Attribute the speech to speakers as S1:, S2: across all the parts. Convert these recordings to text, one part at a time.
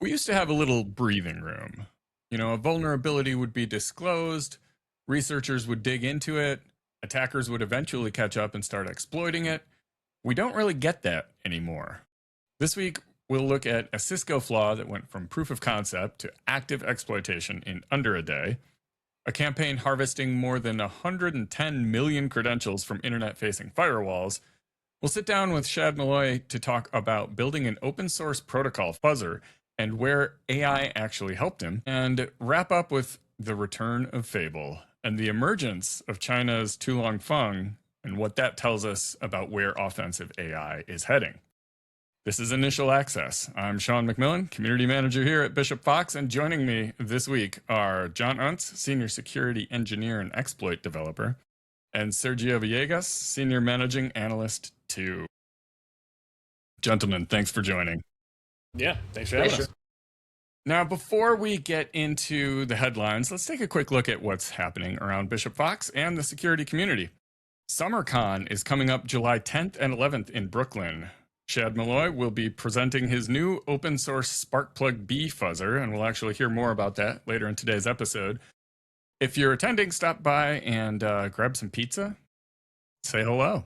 S1: We used to have a little breathing room. A vulnerability would be disclosed, researchers would dig into it, attackers would eventually catch up and start exploiting it. We don't really get that anymore. This week, we'll look at a Cisco flaw that went from proof of concept to active exploitation in under a day, a campaign harvesting more than 110 million credentials from internet-facing firewalls. We'll sit down with Shad Malloy to talk about building an open source protocol fuzzer and where AI actually helped him, and wrap up with the return of Fable and the emergence of China's Tulongfeng and what that tells us about where offensive AI is heading. This is Initial Access. I'm Sean McMillan, Community Manager here at Bishop Fox, and joining me this week are John Untz, Senior Security Engineer and Exploit Developer, and Sergio Villegas, Senior Managing Analyst 2. Gentlemen, thanks for joining.
S2: Yeah, thanks for having us.
S1: Now, before we get into the headlines, let's take a quick look at what's happening around Bishop Fox and the security community. SummerCon is coming up July 10th and 11th in Brooklyn. Shad Malloy will be presenting his new open source Sparkplug B fuzzer, and we'll actually hear more about that later in today's episode. If you're attending, stop by and grab some pizza, say hello.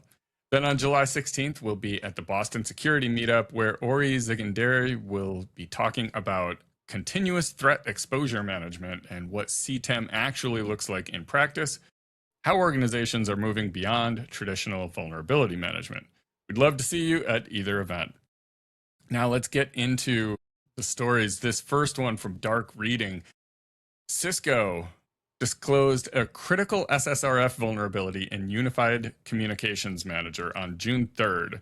S1: Then on July 16th, we'll be at the Boston Security Meetup, where Ori Ziganderi will be talking about continuous threat exposure management and what CTEM actually looks like in practice, how organizations are moving beyond traditional vulnerability management. We'd love to see you at either event. Now let's get into the stories. This first one from Dark Reading. Cisco disclosed a critical SSRF vulnerability in Unified Communications Manager on June 3rd,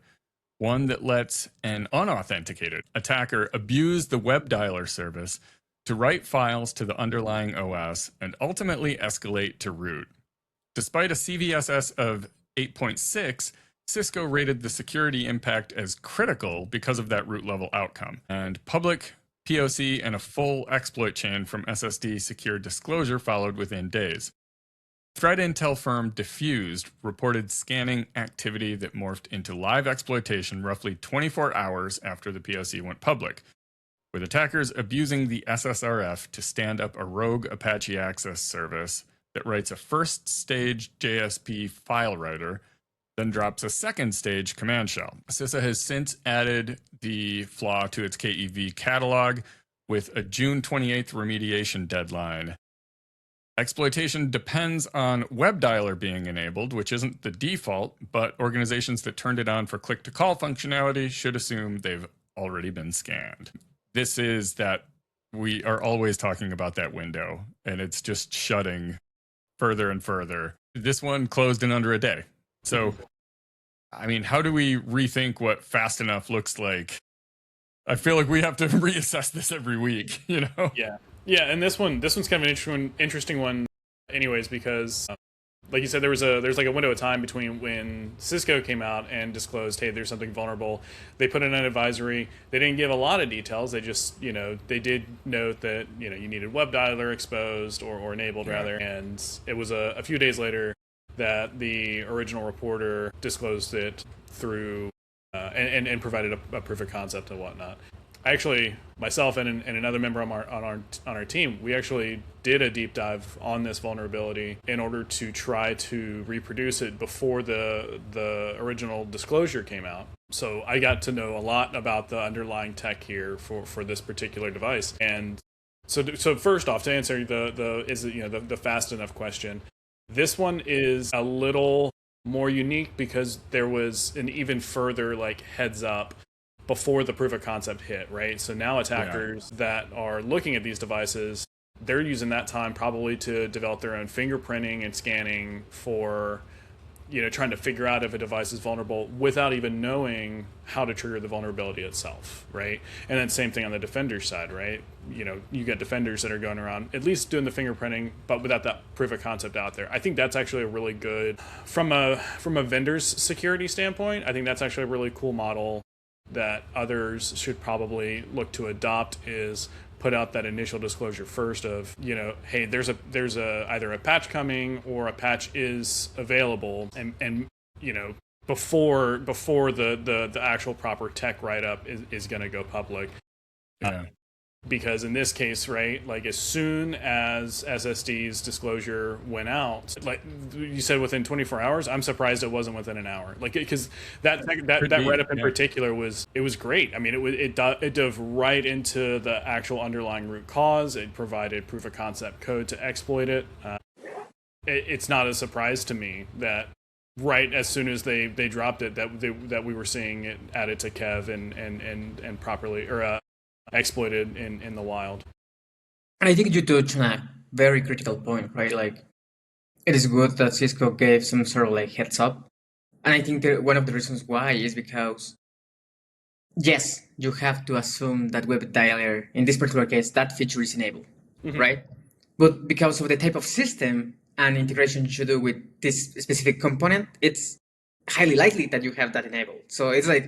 S1: one that lets an unauthenticated attacker abuse the web dialer service to write files to the underlying OS and ultimately escalate to root. Despite a CVSS of 8.6, Cisco rated the security impact as critical because of that root level outcome, and public POC and a full exploit chain from SSD secure disclosure followed within days. Threat intel firm Diffused reported scanning activity that morphed into live exploitation roughly 24 hours after the POC went public, with attackers abusing the SSRF to stand up a rogue Apache access service that writes a first stage JSP file writer, then drops a second stage command shell. CISA has since added the flaw to its KEV catalog with a June 28th remediation deadline. Exploitation depends on web dialer being enabled, which isn't the default, but organizations that turned it on for click-to-call functionality should assume they've already been scanned. This is that we are always talking about that window, and it's just shutting further and further. This one closed in under a day. So, I mean, how do we rethink what fast enough looks like? I feel like we have to reassess this every week,
S2: Yeah, and this one's kind of an interesting one, anyways, because like you said, there's like a window of time between when Cisco came out and disclosed, hey, there's something vulnerable. They put in an advisory. They didn't give a lot of details. They just, they did note that you needed web dialer exposed or enabled rather, and it was a few days later that the original reporter disclosed it through and provided a proof of concept and whatnot. I actually, myself and another member on our team, we actually did a deep dive on this vulnerability in order to try to reproduce it before the original disclosure came out. So I got to know a lot about the underlying tech here for this particular device. And so first off, to answer the fast enough question, this one is a little more unique because there was an even further heads up before the proof of concept hit, right? So now attackers that are looking at these devices, they're using that time probably to develop their own fingerprinting and scanning for, trying to figure out if a device is vulnerable without even knowing how to trigger the vulnerability itself, right? And then same thing on the defender side, right? You get defenders that are going around at least doing the fingerprinting, but without that proof of concept out there. I think that's actually a really good, from a vendor's security standpoint, I think that's actually a really cool model that others should probably look to adopt, is put out that initial disclosure first of, hey, there's a either a patch coming or a patch is available, and before the actual proper tech write-up is going to go public. Because in this case, right, like as soon as SSD's disclosure went out, like you said, within 24 hours, I'm surprised it wasn't within an hour. Like, because that write-up in particular was great. I mean, it dove right into the actual underlying root cause. It provided proof of concept code to exploit it. It's not a surprise to me that right as soon as they dropped it, that we were seeing it added to Kev and properly or exploited in the wild.
S3: And I think you touched on a very critical point, right? Like, it is good that Cisco gave some sort of like heads up. And I think that one of the reasons why is because, yes, you have to assume that web dialer, in this particular case, that feature is enabled, right? But because of the type of system and integration you should do with this specific component, it's highly likely that you have that enabled. So it's like,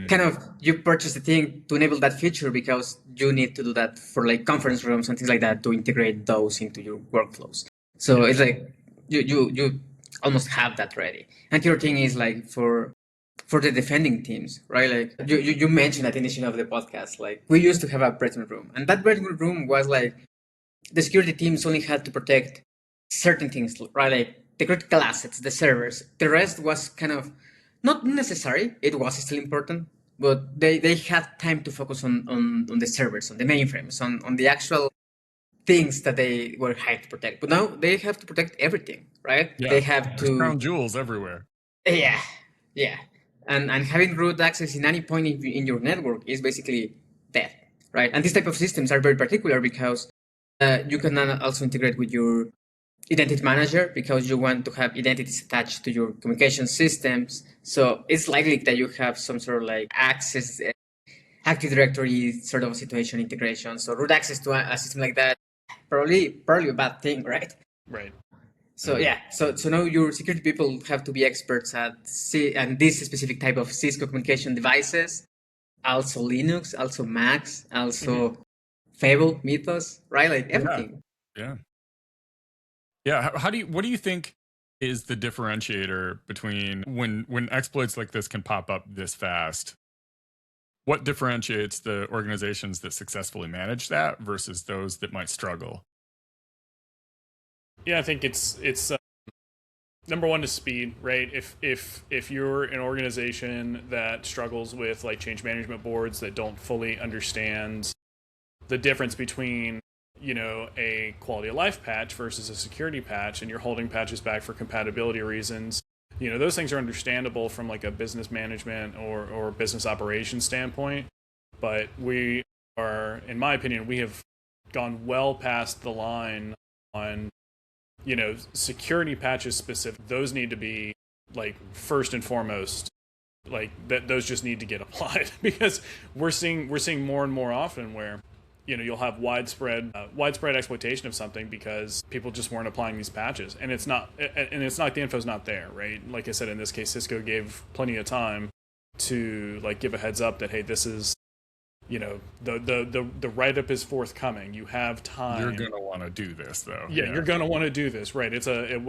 S3: kind of, you purchase the thing to enable that feature because you need to do that for like conference rooms and things like that to integrate those into your workflows. So it's like you almost have that ready. And the other thing is like for the defending teams, right? Like you mentioned at the initial of the podcast, like we used to have a breathing room, and that breathing room was like the security teams only had to protect certain things, right? Like the critical assets, the servers. The rest was kind of not necessary. It was still important, but they had time to focus on the servers, on the mainframes, on the actual things that they were hired to protect. But now they have to protect everything, right?
S1: Yeah,
S3: they have to
S1: crown jewels everywhere.
S3: Yeah. And having root access in any point in your network is basically dead, right? And these type of systems are very particular because you can also integrate with your identity manager because you want to have identities attached to your communication systems. So it's likely that you have some sort of like access, Active Directory sort of situation integration. So root access to a system like that, probably a bad thing, right?
S2: Right.
S3: So so now your security people have to be experts at and this specific type of Cisco communication devices, also Linux, also Macs, also Fable, Mythos, right? Like everything.
S1: Yeah. What do you think is the differentiator between when exploits like this can pop up this fast? What differentiates the organizations that successfully manage that versus those that might struggle?
S2: Yeah, I think it's number one is speed, right? If you're an organization that struggles with like change management boards that don't fully understand the difference between, you know, a quality of life patch versus a security patch, and you're holding patches back for compatibility reasons, you know, those things are understandable from like a business management or business operations standpoint. But we are, in my opinion, we have gone well past the line on, you know, security patches specific. Those need to be like first and foremost, like that. Those just need to get applied because we're seeing more and more often where, you know, you'll have widespread exploitation of something because people just weren't applying these patches, and it's not like the info's not there, right? Like I said, in this case, Cisco gave plenty of time to like give a heads up that, hey, this is, you know, the write-up is forthcoming. You have time.
S1: You're gonna want to do this, though.
S2: Yeah, you're gonna want to do this, right? It's I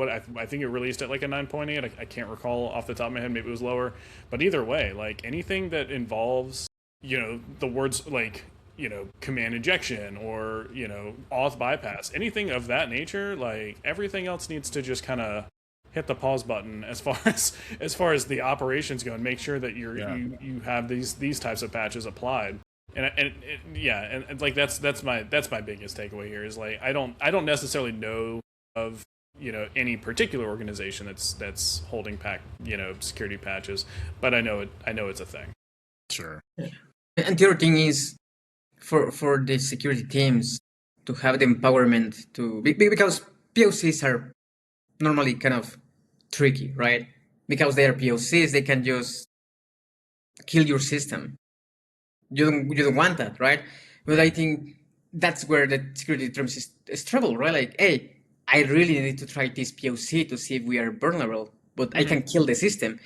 S2: think it released at like a 9.8. I can't recall off the top of my head. Maybe it was lower, but either way, like anything that involves, you know, the words like, you know, command injection or, you know, auth bypass, anything of that nature, like everything else needs to just kind of hit the pause button as far as the operations go, and make sure that you have these types of patches applied. And like that's my biggest takeaway here is like I don't necessarily know of, you know, any particular organization that's holding security patches, but I know it's a thing.
S1: Sure.
S3: And the other thing is for the security teams to have the empowerment to because POCs are normally kind of tricky, right? Because they are POCs, they can just kill your system. You don't want that, right? But I think that's where the security teams is trouble, right? Like, hey, I really need to try this POC to see if we are vulnerable, but I can kill the system,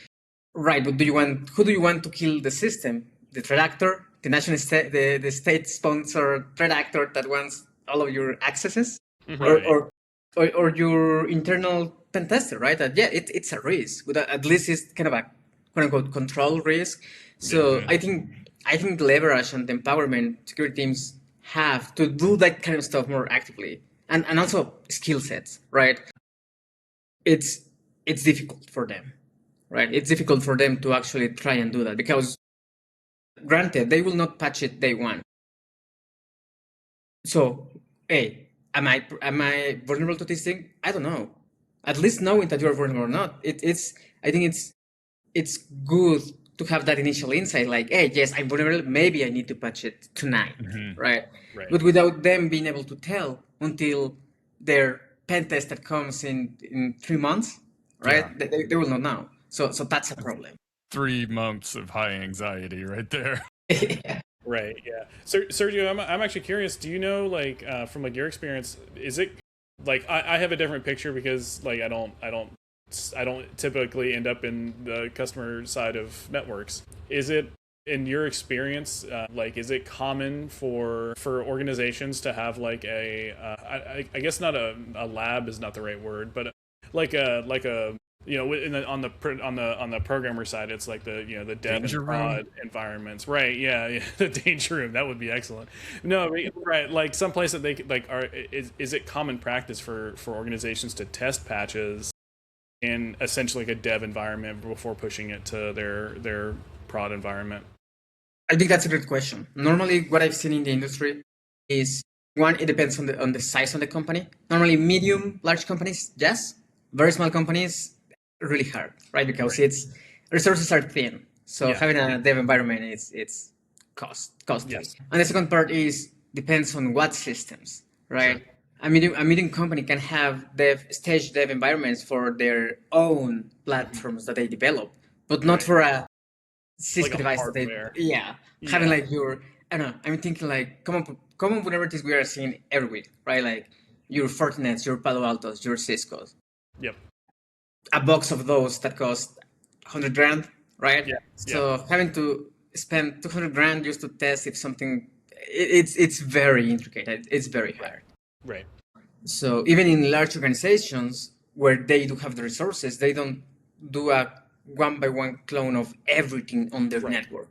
S3: right? But who do you want to kill the system? The threat actor, the national state, the state-sponsored threat actor that wants all of your accesses,
S2: Right.
S3: or your internal pen tester, right? That it's a risk, but at least it's kind of a quote unquote control risk. So I think leverage and empowerment security teams have to do that kind of stuff more actively, and also skill sets, right? It's difficult for them, right? It's difficult for them to actually try and do that because, granted, they will not patch it day one. So, hey, am I vulnerable to this thing? I don't know. At least knowing that you're vulnerable or not, it's I think it's good to have that initial insight, like, hey, yes, I'm vulnerable. Maybe I need to patch it tonight, right?
S2: Right.
S3: But without them being able to tell until their pen test that comes in 3 months, right?
S1: Yeah.
S3: They will not know. So that's a problem.
S1: 3 months of high anxiety right there.
S2: Right. Yeah. So, Sergio, I'm actually curious. Do you know, like, from like your experience, is it like I have a different picture because like I don't typically end up in the customer side of networks. Is it, in your experience, like, is it common for organizations to have like I guess not a lab is not the right word, but like a you know, on the programmer side, it's like the, you know, the dev
S1: Danger
S2: and prod
S1: room?
S2: environments, right? Yeah, the danger room, that would be excellent. No, right, like some place that they like are is it common practice for organizations to test patches in essentially like a dev environment before pushing it to their prod environment?
S3: I think that's a good question. Normally, what I've seen in the industry is, one, it depends on the size of the company. Normally, medium, large companies, yes. Very small companies, really hard, right? Because
S2: Right.
S3: it's resources are thin. So
S2: Yeah.
S3: having a dev environment it's costly.
S2: Yes.
S3: And the second part is depends on what systems, right?
S2: Sure.
S3: A medium company can have stage dev environments for their own
S2: Mhm.
S3: platforms that they develop, but not
S2: Right.
S3: for a
S2: Like
S3: Cisco
S2: a
S3: device that
S2: hardware.
S3: having
S2: Yeah.
S3: like I don't know, I'm thinking like common vulnerabilities we are seeing every week, right? Like your Fortinets, your Palo Altos, your Ciscos.
S2: Yep.
S3: A box of those that cost 100 grand, right?
S2: Yeah. Yeah.
S3: So having to spend 200 grand just to test if something, it's very intricate. It's very
S2: Right.
S3: hard.
S2: Right.
S3: So even in large organizations where they do have the resources, they don't do a one by one clone of everything on their
S2: Right.
S3: network.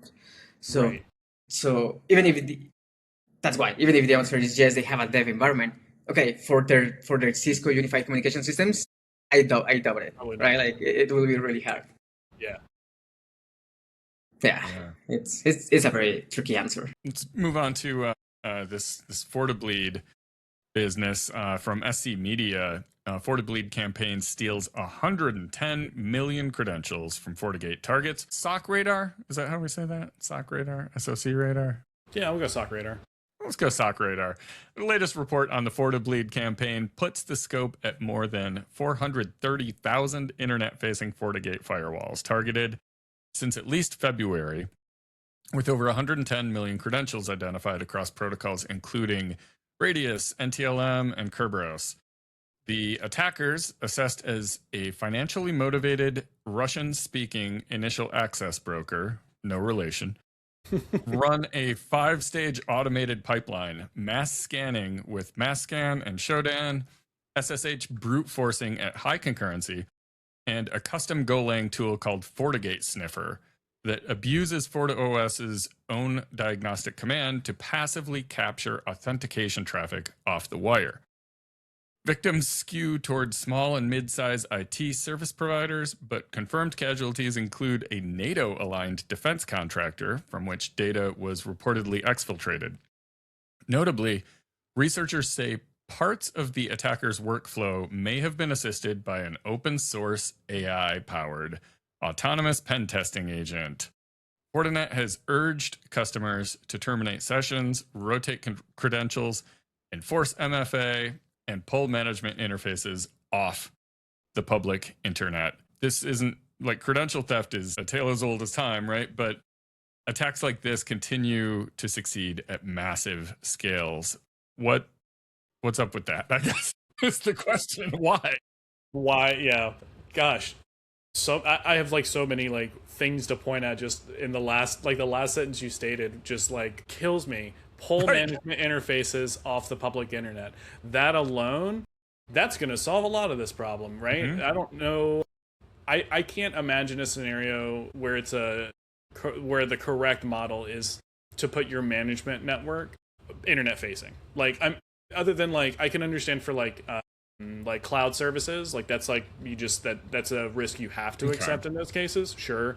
S3: So
S2: Right.
S3: so even if that's why, even if the answer is yes, they have a dev environment. Okay, for their Cisco unified communication systems, I doubt it.
S2: Probably not.
S3: Right, like it will be really hard.
S2: Yeah.
S3: Yeah,
S1: Yeah.
S3: it's a very tricky answer.
S1: Let's move on to this FortiBleed business from SC Media. FortiBleed campaign steals 110 million credentials from FortiGate targets. SOC radar? Is that how we say that? SOC radar? SOC radar?
S2: Yeah, we'll go sock radar.
S1: Let's go SOC radar. The latest report on the FortiBleed campaign puts the scope at more than 430,000 internet-facing FortiGate firewalls targeted since at least February, with over 110 million credentials identified across protocols including Radius, NTLM, and Kerberos. The attackers, assessed as a financially motivated Russian-speaking initial access broker, no relation, run a 5-stage automated pipeline, mass scanning with MassScan and Shodan, SSH brute forcing at high concurrency, and a custom Golang tool called FortiGate Sniffer that abuses FortiOS's own diagnostic command to passively capture authentication traffic off the wire. Victims skew towards small and mid-size IT service providers, but confirmed casualties include a NATO-aligned defense contractor from which data was reportedly exfiltrated. Notably, researchers say parts of the attacker's workflow may have been assisted by an open-source AI-powered autonomous pen testing agent. Fortinet has urged customers to terminate sessions, rotate credentials, enforce MFA, and pull management interfaces off the public internet. This isn't like credential theft is a tale as old as time, right? But attacks like this continue to succeed at massive scales. What's up with that? I guess is the question. Why?
S2: Why? Yeah. Gosh. So I have like so many like things to point at just in the last sentence you stated just like kills me. Pull
S1: Right.
S2: management interfaces off the public internet. That alone, that's going to solve a lot of this problem, right?
S1: Mhm.
S2: I don't know. I can't imagine a scenario where where the correct model is to put your management network internet facing. Like I'm other than like I can understand for like cloud services, like that's like that's a risk you have to accept in those cases, sure,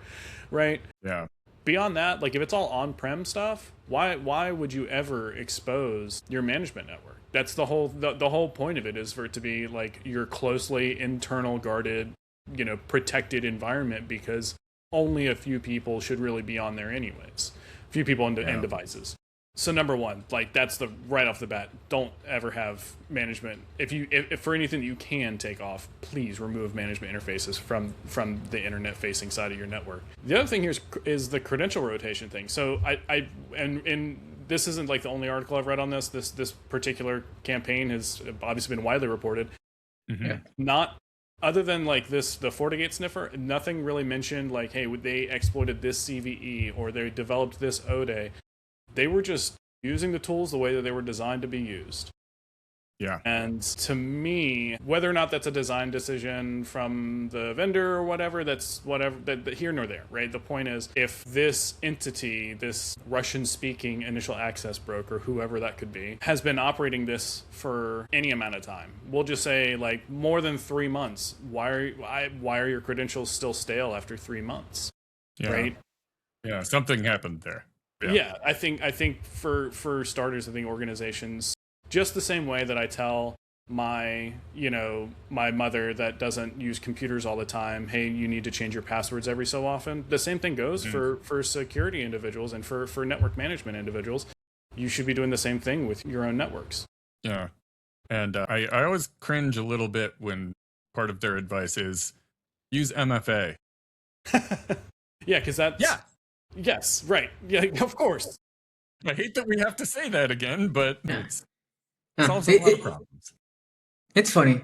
S2: right?
S1: Yeah.
S2: Beyond that, like if it's all on-prem stuff, why would you ever expose your management network? That's the whole point of it, is for it to be like your closely internal guarded, protected environment, because only a few people should really be on there anyways. A few people and devices. So number one, like that's the right off the bat, don't ever have management. If for anything that you can take off, please remove management interfaces from the internet facing side of your network. The other thing here is the credential rotation thing. So and this isn't like the only article I've read on this. This particular campaign has obviously been widely reported.
S1: Mm-hmm. Yeah.
S2: Not other than like the FortiGate sniffer, nothing really mentioned like, hey, they exploited this CVE or they developed this ODE. They were just using the tools the way that they were designed to be used.
S1: Yeah.
S2: And to me, whether or not that's a design decision from the vendor or whatever, that's here nor there, right? The point is, if this entity, this Russian-speaking initial access broker, whoever that could be, has been operating this for any amount of time, we'll just say like more than 3 months, why are your credentials still stale after 3 months?
S1: Yeah.
S2: Right?
S1: Yeah, something happened there.
S2: Yeah, I think for starters, I think organizations, just the same way that I tell my mother that doesn't use computers all the time, hey, you need to change your passwords every so often. The same thing goes for security individuals and for network management individuals. You should be doing the same thing with your own networks.
S1: Yeah. And I always cringe a little bit when part of their advice is use MFA.
S2: Yeah, because that's...
S1: Yeah.
S2: Yes, right. Yeah, of course.
S1: I hate that we have to say that again, but it solves a lot of problems.
S3: It's funny.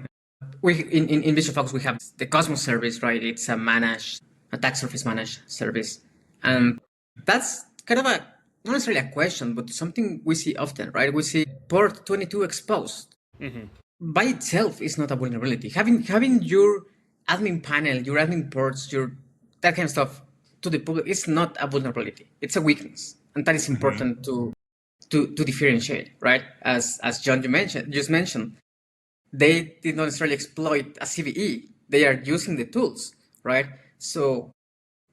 S3: We in Bishop Fox we have the Cosmos service, right? It's a managed attack surface managed service, and that's kind of not necessarily a question, but something we see often, right? We see port 22 exposed. Mm-hmm. By itself is not a vulnerability. Having your admin panel, your admin ports, that kind of stuff to the public is not a vulnerability. It's a weakness, and that is important to differentiate, right? As John just mentioned, they did not necessarily exploit a CVE. They are using the tools, right? So,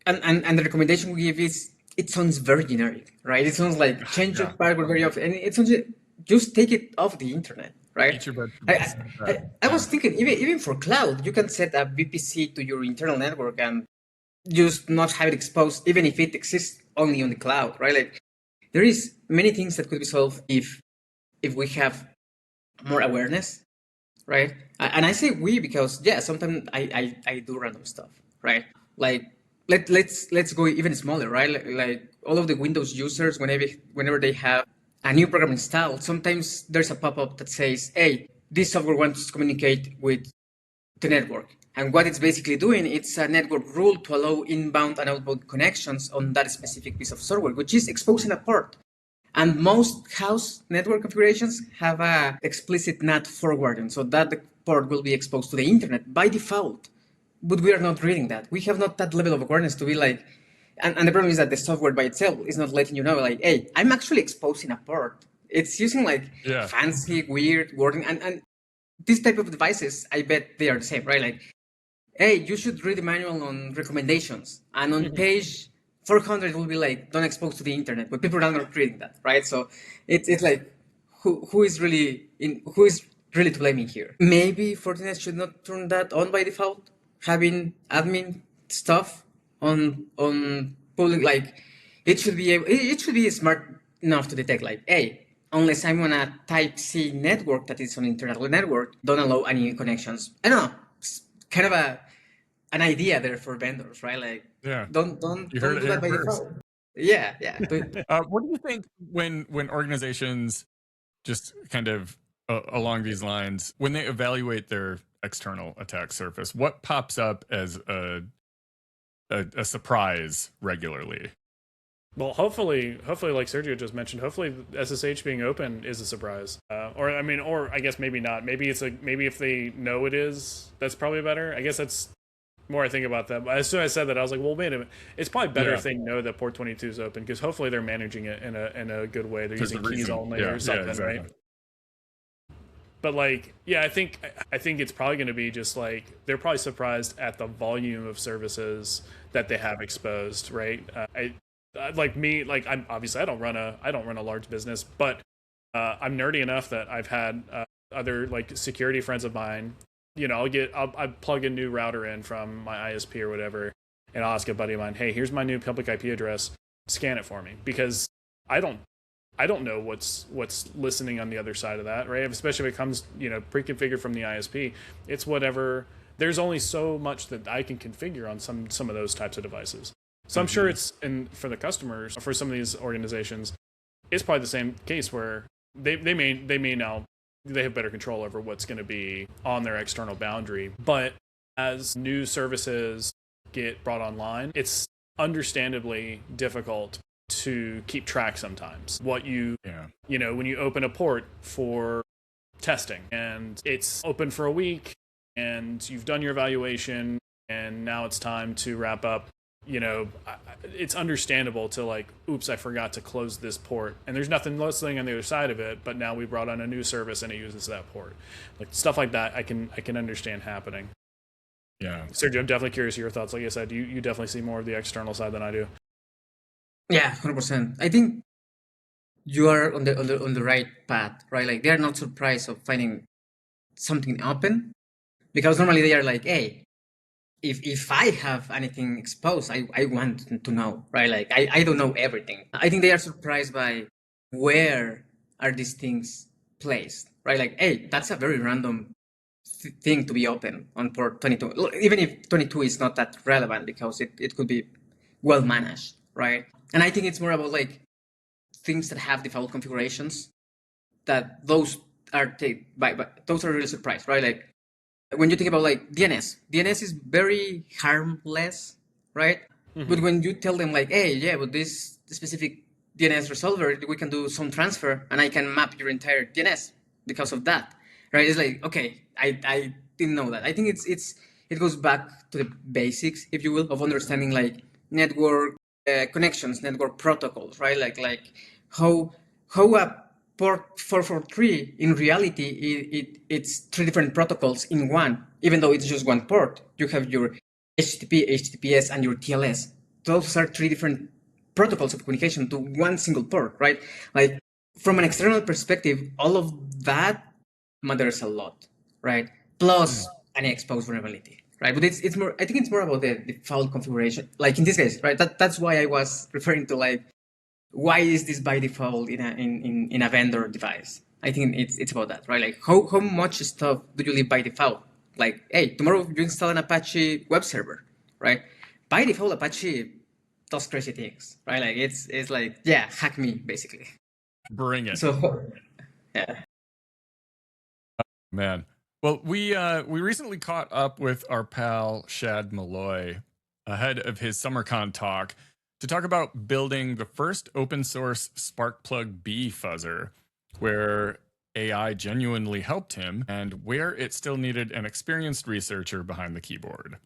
S3: and the recommendation we give is, it sounds very generic, right? It sounds like change your password very often, and it sounds just take it off the internet, right? I was thinking even for cloud, you can set a VPC to your internal network and just not have it exposed, even if it exists only on the cloud, right? Like there is many things that could be solved if we have more awareness, right? And I say we because sometimes I do random stuff, right? Like let's go even smaller, right? Like all of the Windows users, whenever they have a new program installed, sometimes there's a pop-up that says, hey, this software wants to communicate with the network. And what it's basically doing, it's a network rule to allow inbound and outbound connections on that specific piece of software, which is exposing a port. And most house network configurations have a explicit NAT forwarding, so that the port will be exposed to the internet by default. But we are not reading that. We have not that level of awareness to be like, and the problem is that the software by itself is not letting you know, like, hey, I'm actually exposing a port. It's using like fancy, weird wording, and this type of devices, I bet they are the same, right? Like, hey, you should read the manual on recommendations. And on page 400, it will be like, don't expose to the internet. But people are not reading that, right? So it's like, who is really to blame here? Maybe Fortinet should not turn that on by default, having admin stuff on public. Like, it should be smart enough to detect, like, hey, unless I'm on a type C network that is on internal network, don't allow any connections. I don't know. It's kind of an idea there for vendors, right? Like, don't do that by default. Yeah.
S1: What do you think when organizations just kind of along these lines, when they evaluate their external attack surface, what pops up as a surprise regularly?
S2: Well, hopefully, like Sergio just mentioned, hopefully SSH being open is a surprise. Or I guess maybe not. Maybe if they know it is, that's probably better. I guess that's more I think about that. But as soon as I said that, I was like, well, wait a minute. It's probably better
S1: Yeah.
S2: if they know that port 22 is open because hopefully they're managing it in a good way. They're
S1: There's
S2: using
S1: a
S2: keys
S1: reason.
S2: only
S1: Yeah,
S2: or something,
S1: yeah, exactly.
S2: right? But like, yeah, I think it's probably going to be just like they're probably surprised at the volume of services that they have exposed, right? Like me, like I'm obviously I don't run a large business, but I'm nerdy enough that I've had other like security friends of mine. You know, I plug a new router in from my ISP or whatever, and I'll ask a buddy of mine, hey, here's my new public IP address, scan it for me because I don't I don't know what's listening on the other side of that, right? Especially if it comes, you know, pre-configured from the ISP. It's whatever. There's only so much that I can configure on some of those types of devices. So I'm sure it's, and for the customers, for some of these organizations, it's probably the same case where they may now they have better control over what's going to be on their external boundary. But as new services get brought online, it's understandably difficult to keep track sometimes. What you know, when you open a port for testing and it's open for a week and you've done your evaluation and now it's time to wrap up, you know, it's understandable to like, oops, I forgot to close this port and there's nothing listening on the other side of it, but now we brought on a new service and it uses that port. Like stuff like that I can understand happening.
S1: Yeah.
S2: Sergio, I'm definitely curious of your thoughts. Like I said, you definitely see more of the external side than I do.
S3: Yeah, 100%. I think you are on the right path, right? Like they are not surprised of finding something open because normally they are like, hey, if I have anything exposed, I want to know, right? Like I don't know everything. I think they are surprised by where are these things placed, right? Like, hey, that's a very random thing to be open on port 22. Even if 22 is not that relevant because it could be well managed, right? And I think it's more about like things that have default configurations that those are those are really surprised, right? Like when you think about like DNS is very harmless, right? Mm-hmm. But when you tell them like, hey, yeah, with this specific DNS resolver, we can do some transfer and I can map your entire DNS because of that, right? It's like, okay, I didn't know that. I think it goes back to the basics, if you will, of understanding like network connections, network protocols, right? Like how a port 443 in reality it's three different protocols in one, even though it's just one port. You have your HTTP, HTTPS, and your TLS. Those are three different protocols of communication to one single port, right? Like from an external perspective, all of that matters a lot, right? Plus any exposed vulnerability, right? But it's more, I think it's more about the default configuration. Like in this case, right? That's why I was referring to like, why is this by default in a vendor device? I think it's about that, right? Like how much stuff do you leave by default? Like, hey, tomorrow you install an Apache web server, right? By default, Apache does crazy things, right? Like it's like, yeah, hack me basically.
S1: Bring it.
S3: So, yeah.
S1: Man. Well, we recently caught up with our pal Shad Malloy ahead of his SummerCon talk to talk about building the first open source Sparkplug B fuzzer, where AI genuinely helped him and where it still needed an experienced researcher behind the keyboard.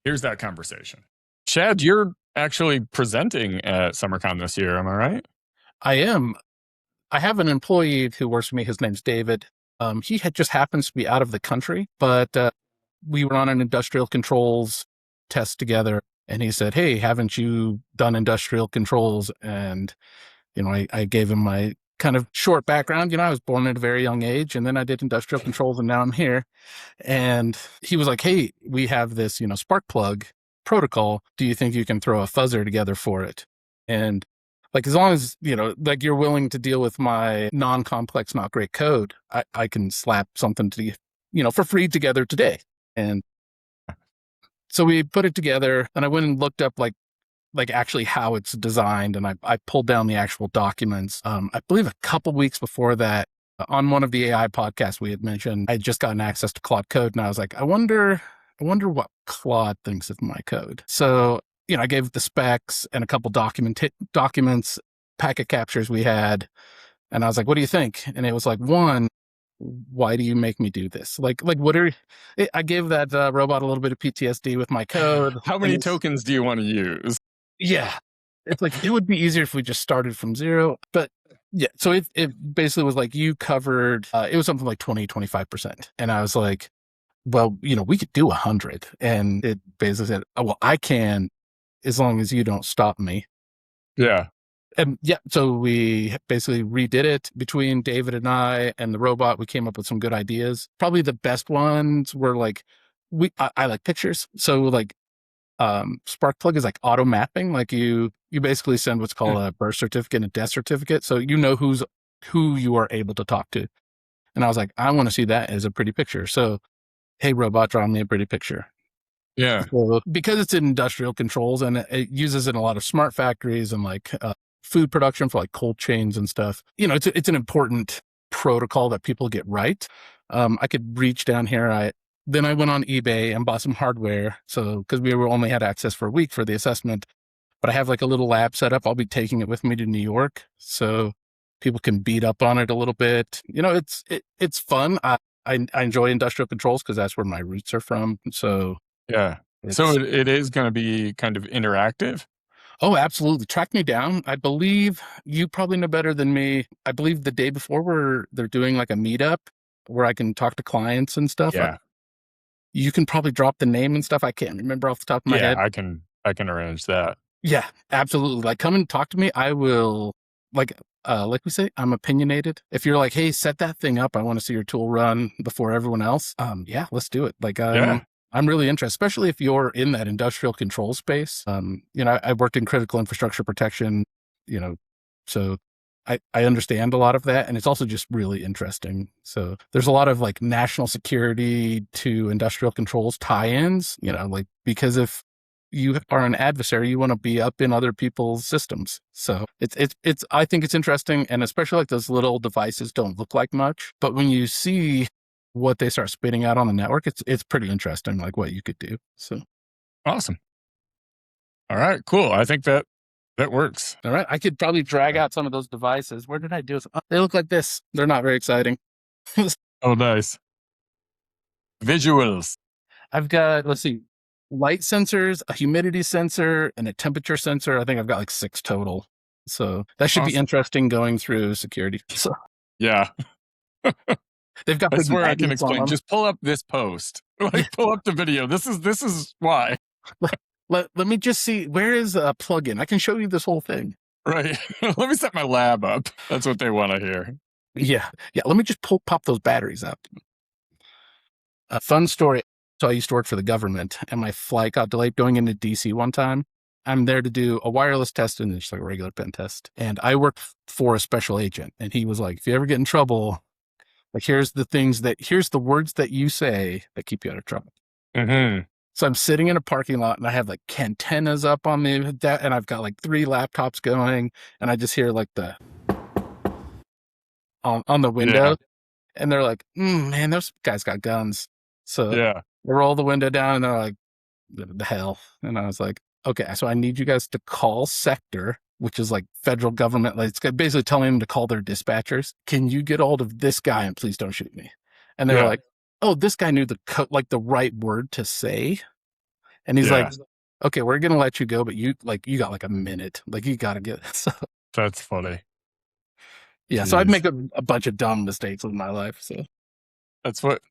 S1: Here's that conversation. Shad, you're actually presenting at SummerCon this year, am I right?
S4: I am. I have an employee who works for me. His name's David. He just happens to be out of the country, but we were on an industrial controls test together, and he said, "Hey, haven't you done industrial controls?" And you know, I gave him my kind of short background. You know, I was born at a very young age, and then I did industrial controls, and now I'm here. And he was like, "Hey, we have this, you know, Sparkplug protocol. Do you think you can throw a fuzzer together for it?" And like, as long as, you know, like you're willing to deal with my non-complex, not great code, I can slap something to, you know, for free together today. And so we put it together, and I went and looked up like actually how it's designed. And I pulled down the actual documents. I believe a couple weeks before that, on one of the AI podcasts we had mentioned, I had just gotten access to Claude Code, and I was like, I wonder what Claude thinks of my code. So, you know, I gave the specs and a couple documents, packet captures we had, and I was like, what do you think? And it was like, one, why do you make me do this? Like what are I gave that robot a little bit of PTSD with my code.
S1: How many tokens do you want to use?
S4: Yeah. It's like, it would be easier if we just started from zero. But yeah, so it basically was like, you covered, it was something like 20-25%. And I was like, well, we could do 100. And it basically said, oh, well, I can, as long as you don't stop me.
S1: Yeah.
S4: And yeah, so we basically redid it between David and I and the robot. We came up with some good ideas. Probably the best ones were like, I like pictures. So like, Sparkplug is like auto mapping. Like you basically send what's called a birth certificate and a death certificate. So who you are able to talk to. And I was like, I want to see that as a pretty picture. So, hey, robot, draw me a pretty picture.
S1: Yeah.
S4: So, because it's in industrial controls and it uses it in a lot of smart factories and like food production for like cold chains and stuff. It's an important protocol that people get right. I could reach down here. Then I went on eBay and bought some hardware. So, because we only had access for a week for the assessment, but I have like a little lab set up. I'll be taking it with me to New York, so people can beat up on it a little bit. It's fun. I enjoy industrial controls because that's where my roots are from. So
S1: yeah. So it is going to be kind of interactive.
S4: Oh, absolutely. Track me down. I believe you probably know better than me. I believe the day before they're doing like a meetup where I can talk to clients and stuff.
S1: Yeah.
S4: You can probably drop the name and stuff. I can't remember off the top of my head.
S1: I can arrange that.
S4: Yeah, absolutely. Like, come and talk to me. I will, like we say, I'm opinionated. If you're like, hey, set that thing up, I want to see your tool run before everyone else. Yeah, let's do it. Like, I'm really interested, especially if you're in that industrial control space. I worked in critical infrastructure protection, so I understand a lot of that. And it's also just really interesting. So there's a lot of like national security to industrial controls tie-ins, like, because if you are an adversary, you want to be up in other people's systems. So it's I think it's interesting. And especially like those little devices don't look like much, but when you see what they start spitting out on the network, it's pretty interesting, like what you could do. So
S1: awesome. All right, cool. I think that works.
S4: All right. I could probably drag out some of those devices. Where did I do it? Oh, they look like this. They're not very exciting.
S1: Oh, nice. Visuals.
S4: I've got, let's see, light sensors, a humidity sensor, and a temperature sensor. I think I've got like 6 total. So that should be interesting going through security. So
S1: yeah.
S4: They've got.
S1: I swear I can explain. Just pull up this post. Like, pull up the video. This is why.
S4: Let me just see. Where is a plugin? I can show you this whole thing.
S1: Right. Let me set my lab up. That's what they want to hear.
S4: Yeah. Let me just pop those batteries up. A fun story. So I used to work for the government, and my flight got delayed going into DC one time. I'm there to do a wireless test and just like a regular pen test. And I worked for a special agent, and he was like, if you ever get in trouble, like, here's the words that you say that keep you out of trouble.
S1: Mm-hmm.
S4: So I'm sitting in a parking lot and I have like antennas up on me, and I've got like 3 laptops going, and I just hear like the on the window, and they're like, man, those guys got guns. So they roll the window down and they're like, the hell. And I was like, okay, so I need you guys to call sector, which is like federal government. Like, it's basically telling them to call their dispatchers. Can you get hold of this guy and please don't shoot me? And they're like, oh, this guy knew the right word to say. And he's like, okay, we're going to let you go, but you got like a minute. Like, you got to get it. So,
S1: that's funny.
S4: Yeah. Jeez. So I'd make a bunch of dumb mistakes in my life. So
S1: that's what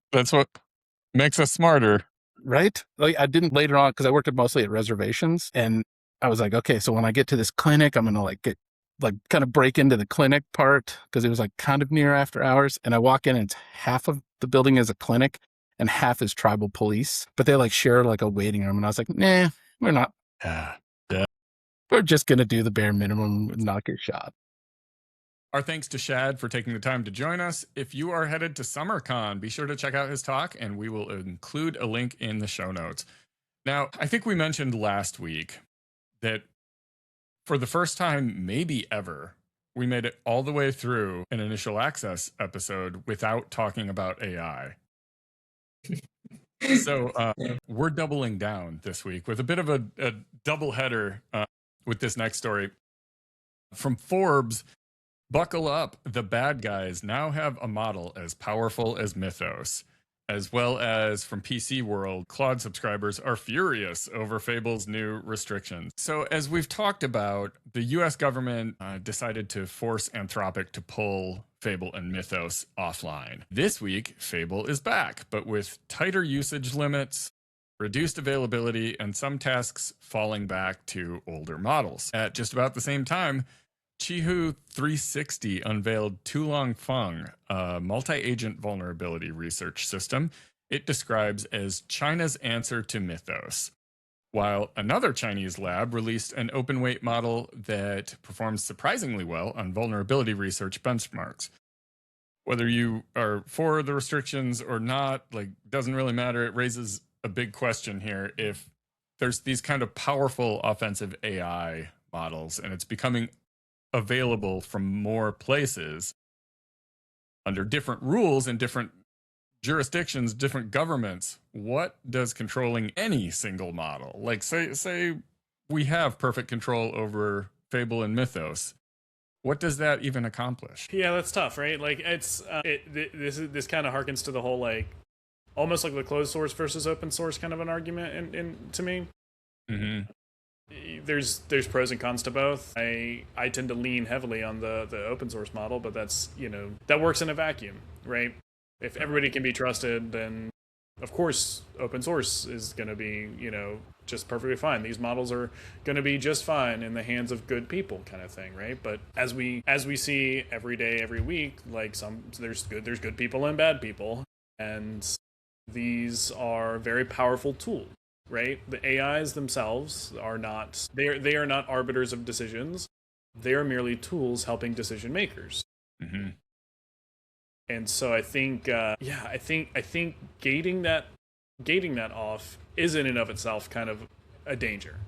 S1: makes us smarter.
S4: Right. Like, I didn't later on, because I worked mostly at reservations, and I was like, okay, so when I get to this clinic, I'm going to like get like kind of break into the clinic part, because it was like kind of near after hours. And I walk in and it's half of the building is a clinic and half is tribal police, but they like share like a waiting room. And I was like, nah, we're not.
S1: Yeah.
S4: We're just going to do the bare minimum and not get shot.
S1: Our thanks to Shad for taking the time to join us. If you are headed to SummerCon, be sure to check out his talk, and we will include a link in the show notes. Now, I think we mentioned last week that for the first time, maybe ever, we made it all the way through an initial access episode without talking about AI. So we're doubling down this week with a bit of a double header with this next story. From Forbes, Buckle up, the bad guys now have a model as powerful as Mythos. As well as from PC World, Claude subscribers are furious over Fable's new restrictions. So, as we've talked about, the US government decided to force Anthropic to pull Fable and Mythos offline. This week, Fable is back, but with tighter usage limits, reduced availability, and some tasks falling back to older models. At just about the same time, Qihoo 360 unveiled Tulongfeng, a multi-agent vulnerability research system it describes as China's answer to Mythos, while another Chinese lab released an open-weight model that performs surprisingly well on vulnerability research benchmarks. Whether you are for the restrictions or not, doesn't really matter. It raises a big question here. If there's these kind of powerful offensive AI models and it's becoming available from more places under different rules in different jurisdictions, different governments, what does controlling any single model, say we have perfect control over Fable and Mythos, what does that even accomplish?
S2: Yeah, that's tough, right? This kind of harkens to the whole almost like the closed source versus open source kind of an argument in to me.
S1: Mm-hmm.
S2: There's pros and cons to both. I tend to lean heavily on the open source model, but that's, that works in a vacuum, right? If everybody can be trusted, then of course open source is going to be, just perfectly fine. These models are going to be just fine in the hands of good people, kind of thing, right? But as we see every day, every week, there's good people and bad people, and these are very powerful tools. Right? The AIs themselves are not, they are not arbiters of decisions. They are merely tools helping decision makers.
S1: Mm-hmm.
S2: And so I think, I think gating that off is in and of itself kind of a danger.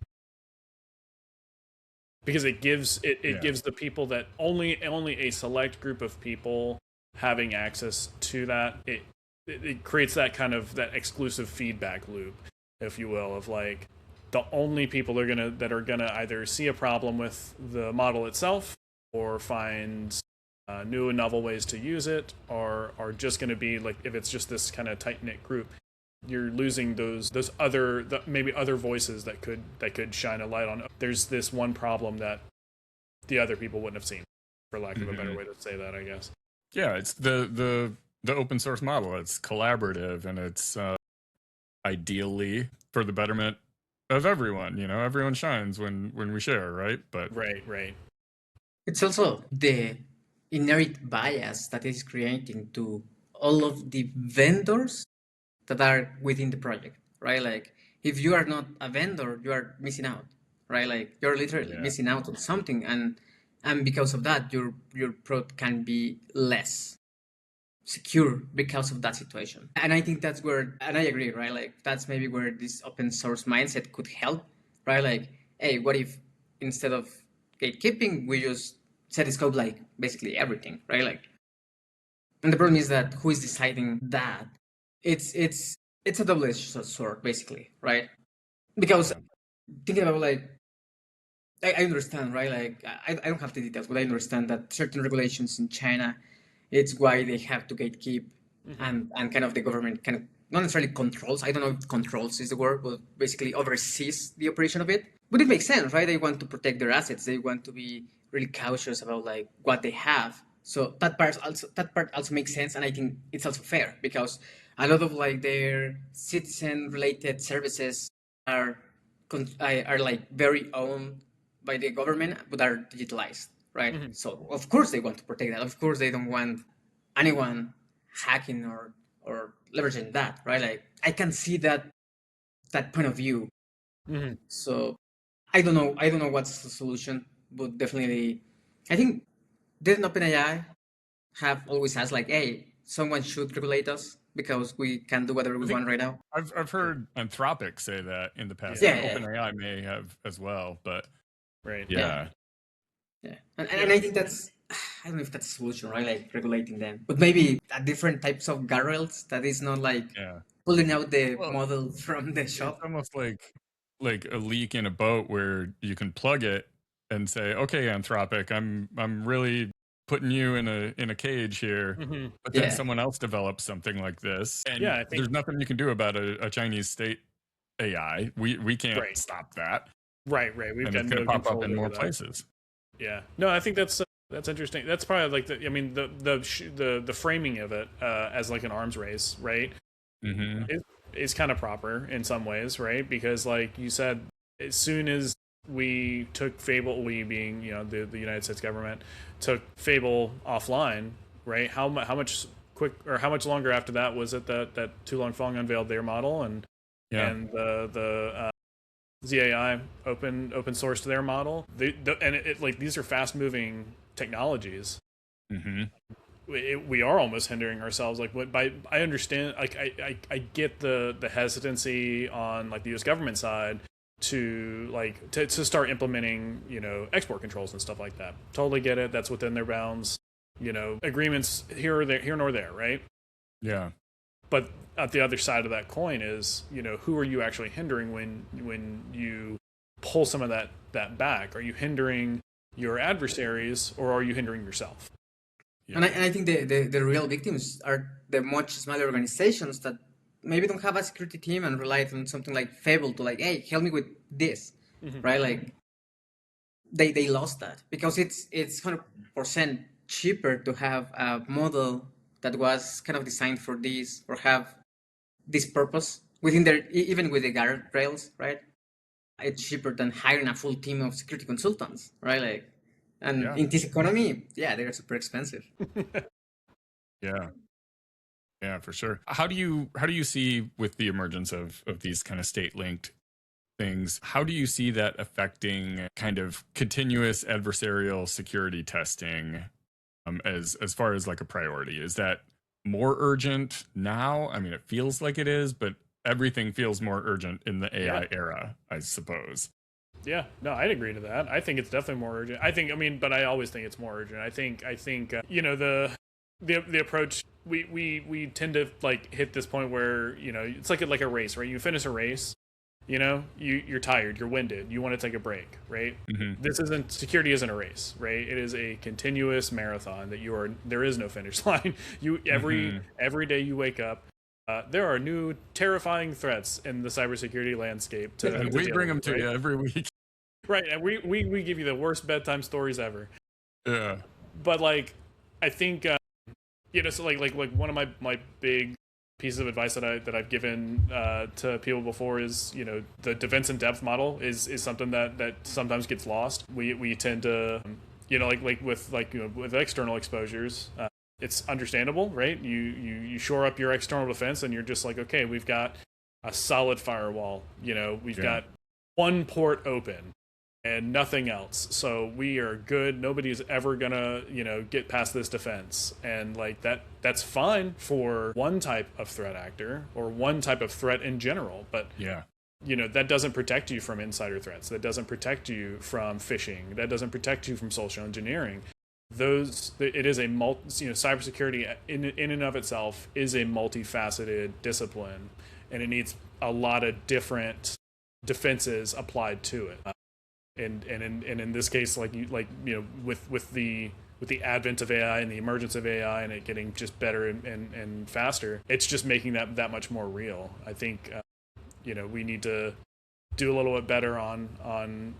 S2: Because it gives gives the people that only a select group of people having access to that, it creates that kind of that exclusive feedback loop, if you will, of the only people that are gonna either see a problem with the model itself or find new and novel ways to use it, or are just gonna be if it's just this kind of tight-knit group, you're losing those maybe other voices that could shine a light on. There's this one problem that the other people wouldn't have seen, for lack of a better way to say that, I guess.
S1: Yeah, it's the open source model. It's collaborative, and it's ideally for the betterment of everyone. Everyone shines when we share, right? But
S2: right.
S3: It's also the inherent bias that is creating to all of the vendors that are within the project, right? If you are not a vendor, you are missing out, right? You're literally missing out on something, and because of that, your product can be less secure because of that situation. And I think that's where, and I agree, right? That's maybe where this open source mindset could help, right? Hey, what if instead of gatekeeping, we just set a scope basically everything, right? And the problem is that who is deciding that? It's a double-edged sword, basically, right? Because thinking about I understand, right? I don't have the details, but I understand that certain regulations in China, it's why they have to gatekeep, and kind of the government kind of not necessarily controls. I don't know if controls is the word, but basically oversees the operation of it. But it makes sense, right? They want to protect their assets. They want to be really cautious about what they have. So that part also makes sense, and I think it's also fair because a lot of their citizen-related services are very owned by the government, but are digitalized, right? Mm-hmm. So of course they want to protect that. Of course they don't want anyone hacking or leveraging that, right? I can see that point of view. Mm-hmm. So I don't know what's the solution, but definitely I think didn't OpenAI have always asked hey, someone should regulate us because we can do whatever we want right now?
S1: I've heard Anthropic say that in the past.
S3: Yeah.
S1: OpenAI may have as well, but
S2: right.
S3: Yeah. And I think that's, I don't know if that's a solution, right? Regulating them, but maybe different types of guardrails that is not pulling out the model from the shop.
S1: It's almost like a leak in a boat where you can plug it and say, okay, Anthropic, I'm really putting you in a cage here,
S2: Mm-hmm.
S1: but then
S3: Yeah.
S1: someone else develops something like this, and
S2: Yeah, I think
S1: there's nothing you can do about a Chinese state AI. We can't
S2: right,
S1: stop that,
S2: right. We've
S1: and
S2: got
S1: it's going
S2: no
S1: to pop up
S2: control
S1: in more
S2: over that.
S1: places.
S2: Yeah, no, I think that's interesting. That's probably like the framing of it as like an arms race, right?
S1: Mm-hmm.
S2: Is kind of proper in some ways, right? Because like you said, as soon as we took Fable, we being the United States government took Fable offline, right? How much how much longer after that was it that Tulongfeng unveiled their model and
S1: Yeah.
S2: the ZAI open sourced their model? And it like these are fast moving technologies.
S1: Mm-hmm.
S2: We are almost hindering ourselves. Like I understand, like I get the hesitancy on like the U.S. government side to start implementing export controls and stuff like that. Totally get it. That's within their bounds. Agreements here nor there, right?
S1: Yeah.
S2: But at the other side of that coin is who are you actually hindering when you pull some of that back? Are you hindering your adversaries or are you hindering yourself?
S1: Yeah.
S3: And I think the real victims are the much smaller organizations that maybe don't have a security team and rely on something like Fable to like, hey, help me with this, right? Like they lost that because it's 100% cheaper to have a model that was kind of designed for this or have this purpose within their even with the guardrails, right? It's cheaper than hiring a full team of security consultants, right? Like, and
S1: Yeah.
S3: in this economy, yeah, they're super expensive.
S1: Yeah. Yeah, for sure. How do you see with the emergence of these kind of state linked things, how do you see that affecting kind of continuous adversarial security testing as far as like a priority? Is that more urgent now? I mean, it feels like it is, but everything feels more urgent in the AI era, I suppose.
S2: Yeah, no, I'd agree to that. I think it's definitely more urgent. But I always think it's more urgent. I think the approach we tend to like hit this point where it's like a race, right? You finish a race, you're tired, you're winded, you want to take a break, right?
S1: Mm-hmm.
S2: Security isn't a race, right? It is a continuous marathon that there is no finish line. Every day you wake up, there are new terrifying threats in the cybersecurity landscape
S1: And we bring them to you every week.
S2: Right, and we give you the worst bedtime stories ever.
S1: Yeah.
S2: But like, I think so like one of my big pieces of advice that I've given to people before is the defense in depth model is something that sometimes gets lost. We tend to with external exposures. It's understandable, right? You shore up your external defense, and you're just like, okay, we've got a solid firewall. We've got one port open and nothing else, so we are good. Nobody's ever gonna get past this defense, and like that's fine for one type of threat actor or one type of threat in general. But that doesn't protect you from insider threats. That doesn't protect you from phishing. That doesn't protect you from social engineering. It is a cybersecurity in and of itself is a multifaceted discipline, and it needs a lot of different defenses applied to it. And in this case, with the advent of AI and the emergence of AI and it getting just better and faster, it's just making that much more real. I think we need to do a little bit better on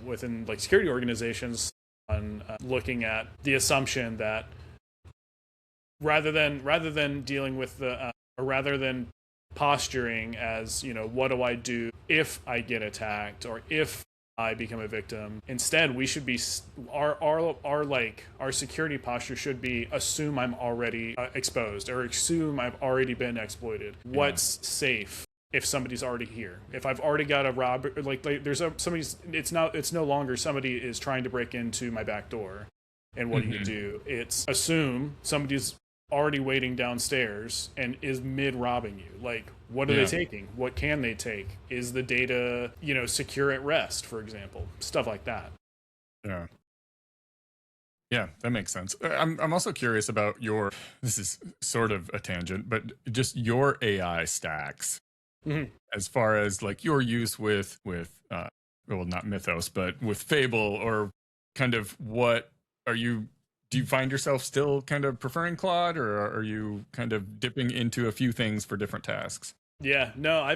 S2: within like security organizations on looking at the assumption that rather than dealing with rather than posturing as what do I do if I get attacked or if I become a victim. Instead, we should be our security posture should be assume I'm already exposed or assume I've already been exploited. Yeah. What's safe if somebody's already here? If I've already got a robber, it's no longer somebody is trying to break into my back door. And what do? It's assume somebody's already waiting downstairs and is mid robbing you. Like, what are they taking? What can they take? Is the data, secure at rest, for example? Stuff like that.
S1: Yeah. Yeah, that makes sense. I'm also curious about this is sort of a tangent, but just your AI stacks as far as like your use with well, not Mythos, but with Fable, or kind of what are you do you find yourself still kind of preferring Claude, or are you kind of dipping into a few things for different tasks?
S2: Yeah, no, I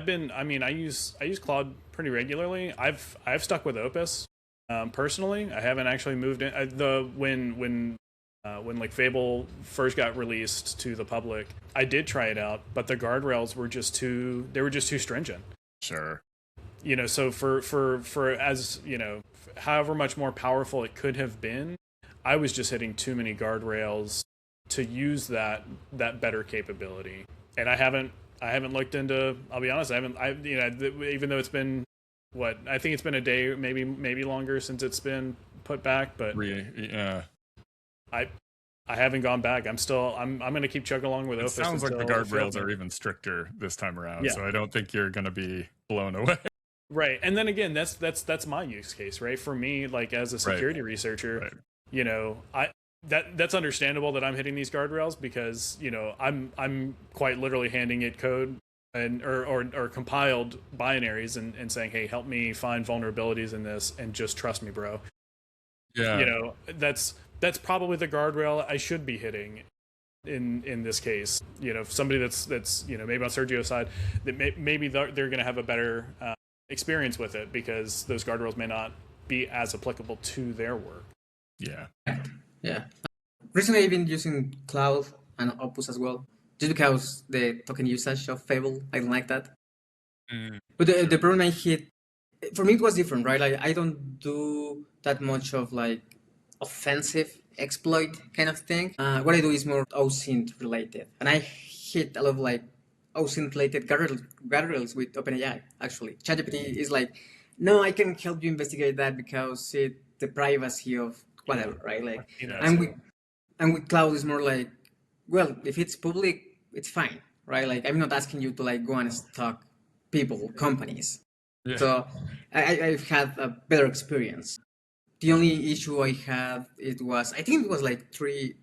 S2: use Claude pretty regularly. I've stuck with Opus personally. I haven't actually moved in when like Fable first got released to the public. I did try it out, but the guardrails were just too stringent.
S1: Sure.
S2: You know, so for as you know, however much more powerful it could have been, I was just hitting too many guardrails to use that better capability. And I haven't looked into. I'll be honest, even though it's been I think it's been a day, maybe longer since it's been put back, but
S1: yeah.
S2: I haven't gone back. I'm going to keep chugging along with Opus.
S1: Sounds like the guardrails are even stricter this time around,
S2: yeah.
S1: So I don't think you're going to be blown away.
S2: Right, and then again, that's my use case, right? For me, like as a security researcher,
S1: right.
S2: You know, that's understandable that I'm hitting these guardrails because you know I'm quite literally handing it code and or compiled binaries and saying, hey, help me find vulnerabilities in this and just trust me, bro.
S1: Yeah,
S2: you know, that's probably the guardrail I should be hitting in this case. You know, somebody that's you know, maybe on Sergio's side, that maybe they're going to have a better experience with it because those guardrails may not be as applicable to their work.
S1: Yeah.
S3: Yeah. Recently, I've been using Cloud and Opus as well, just because the token usage of Fable, I don't like that. But the problem I hit, for me, it was different, right? Like, I don't do that much of like offensive exploit kind of thing. What I do is more OSINT related, and I hit a lot of like OSINT related guardrails with OpenAI. Actually, ChatGPT is like, no, I can help you investigate that because the privacy of whatever, right? Like, and with Cloud is more like, well, if it's public, it's fine, right? Like, I'm not asking you to like go and stalk people, companies.
S1: Yeah.
S3: So I've had a better experience. The only issue I had, I think it was like three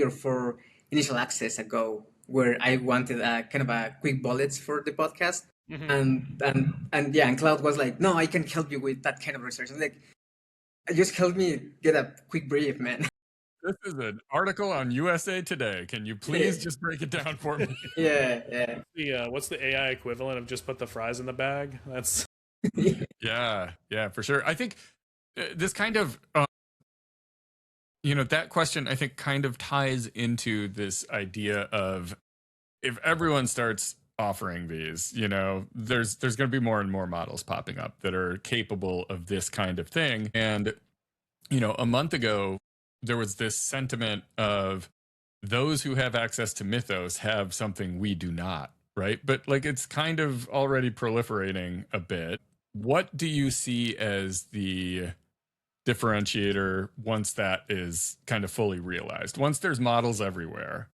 S3: or four initial access ago, where I wanted a kind of a quick bullets for the podcast. And Cloud was like, no, I can help you with that kind of research. I'm like, just help me get a quick brief, man.
S1: This is an article on USA Today. Can you please just break it down for me?
S3: Yeah.
S2: What's the AI equivalent of just put the fries in the bag? That's
S1: yeah, for sure. I think this kind of, that question, I think, kind of ties into this idea of if everyone starts offering these, there's going to be more and more models popping up that are capable of this kind of thing. And, a month ago, there was this sentiment of those who have access to Mythos have something we do not, right? But like it's kind of already proliferating a bit. What do you see as the differentiator once that is kind of fully realized? Once there's models everywhere,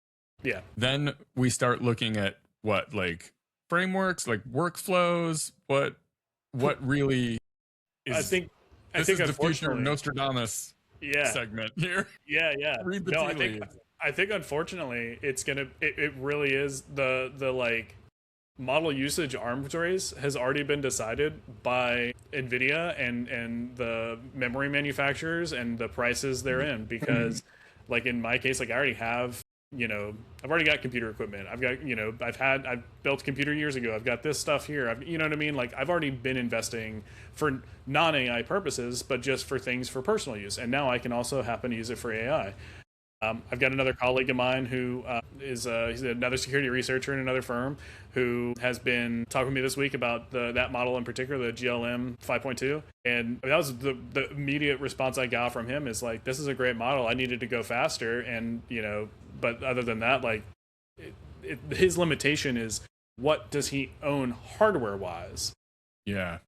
S1: then we start looking at what, like frameworks, like workflows, what really is.
S2: I think
S1: the future of Nostradamus segment here. Read the tea leaves.
S2: I think unfortunately it really is the like model usage arms race has already been decided by NVIDIA and the memory manufacturers and the prices they're in, because like in my case, like I already have, I've already got computer equipment. I've got, I've built a computer years ago. I've got this stuff here. You know what I mean? Like I've already been investing for non-AI purposes, but just for things for personal use. And now I can also happen to use it for AI. I've got another colleague of mine who he's another security researcher in another firm who has been talking to me this week about that model in particular, the GLM 5.2. And that was the immediate response I got from him is like, this is a great model. I needed to go faster. And, but other than that, like his limitation is what does he own hardware wise?
S1: Yeah.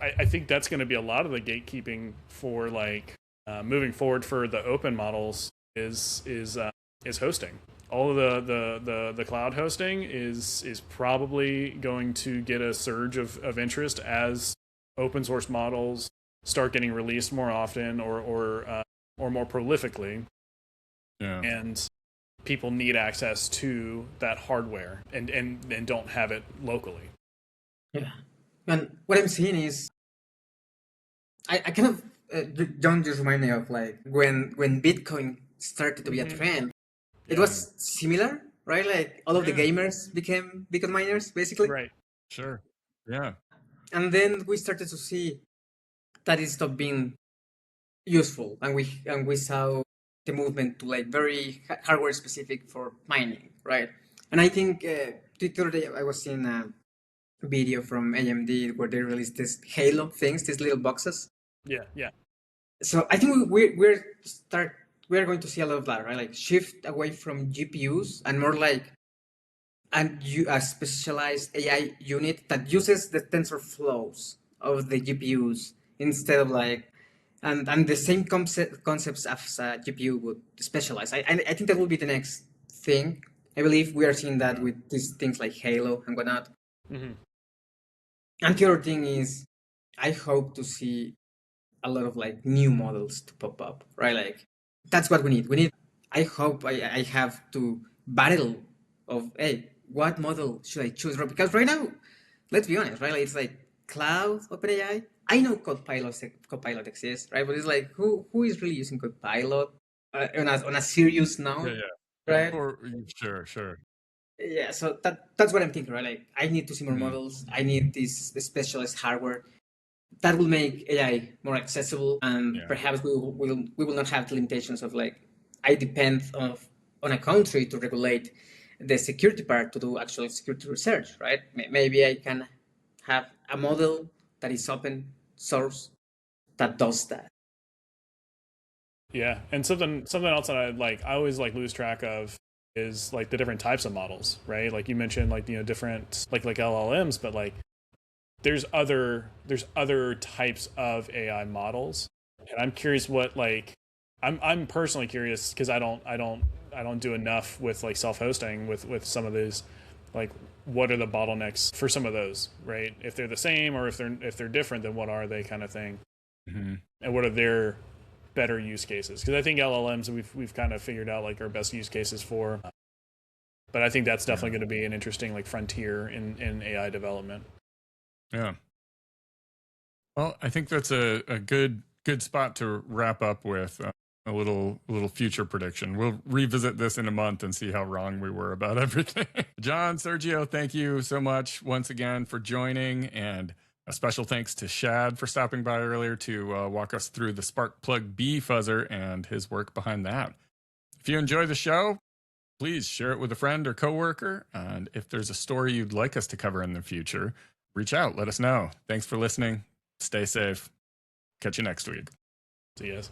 S2: I think that's going to be a lot of the gatekeeping for like moving forward for the open models is hosting. All of the cloud hosting is probably going to get a surge of interest as open source models start getting released more often or more prolifically.
S1: Yeah.
S2: And people need access to that hardware and don't have it locally.
S3: Yeah. And what I'm seeing is I kind of John just reminded me of like when Bitcoin started to be a trend. It
S2: Yeah.
S3: was similar, right? Like all of the
S1: Yeah.
S3: gamers became Bitcoin miners, basically.
S2: Right.
S1: Sure. Yeah.
S3: And then we started to see that it stopped being useful, and we saw the movement to like very hardware specific for mining, right? And I think the other day I was seeing a video from AMD where they released this Halo things, these little boxes.
S2: Yeah. Yeah.
S3: So I think we're going to see a lot of that, right? Like shift away from GPUs and more like a specialized AI unit that uses the tensor flows of the GPUs instead of like and the same concepts as a GPU would specialize. I think that will be the next thing. I believe we are seeing that with these things like Halo and whatnot.
S2: Mm-hmm.
S3: And the other thing is, I hope to see a lot of like new models to pop up, right? Like that's what we need. I hope I have to battle of, hey, what model should I choose? Because right now, let's be honest, right? Like, it's like Cloud, OpenAI. I know Copilot exists, right? But it's like who is really using Copilot on a serious note, right?
S1: Sure.
S3: Yeah, so that's what I'm thinking, right? Like I need to see more models. I need this specialized hardware that will make AI more accessible, and perhaps we will not have the limitations of like I depend on a country to regulate the security part to do actual security research, right? Maybe I can have a model that is open source that does that.
S2: Yeah, and something else that I always like lose track of is like the different types of models, right? Like you mentioned, like different like LLMs, but like there's other types of AI models, and I'm curious what like I'm personally curious because I don't do enough with like self-hosting with some of these, like what are the bottlenecks for some of those, right? If they're the same or if they're different, then what are they, kind of thing, and what are their better use cases? Because I think LLMs we've kind of figured out like our best use cases for, but I think that's definitely going to be an interesting like frontier in AI development.
S1: Yeah. Well, I think that's a good spot to wrap up with a little future prediction. We'll revisit this in a month and see how wrong we were about everything. John, Sergio, thank you so much once again for joining, and a special thanks to Shad for stopping by earlier to walk us through the Sparkplug B fuzzer and his work behind that. If you enjoy the show, please share it with a friend or coworker, and if there's a story you'd like us to cover in the future, reach out, let us know. Thanks for listening. Stay safe. Catch you next week.
S2: See you guys.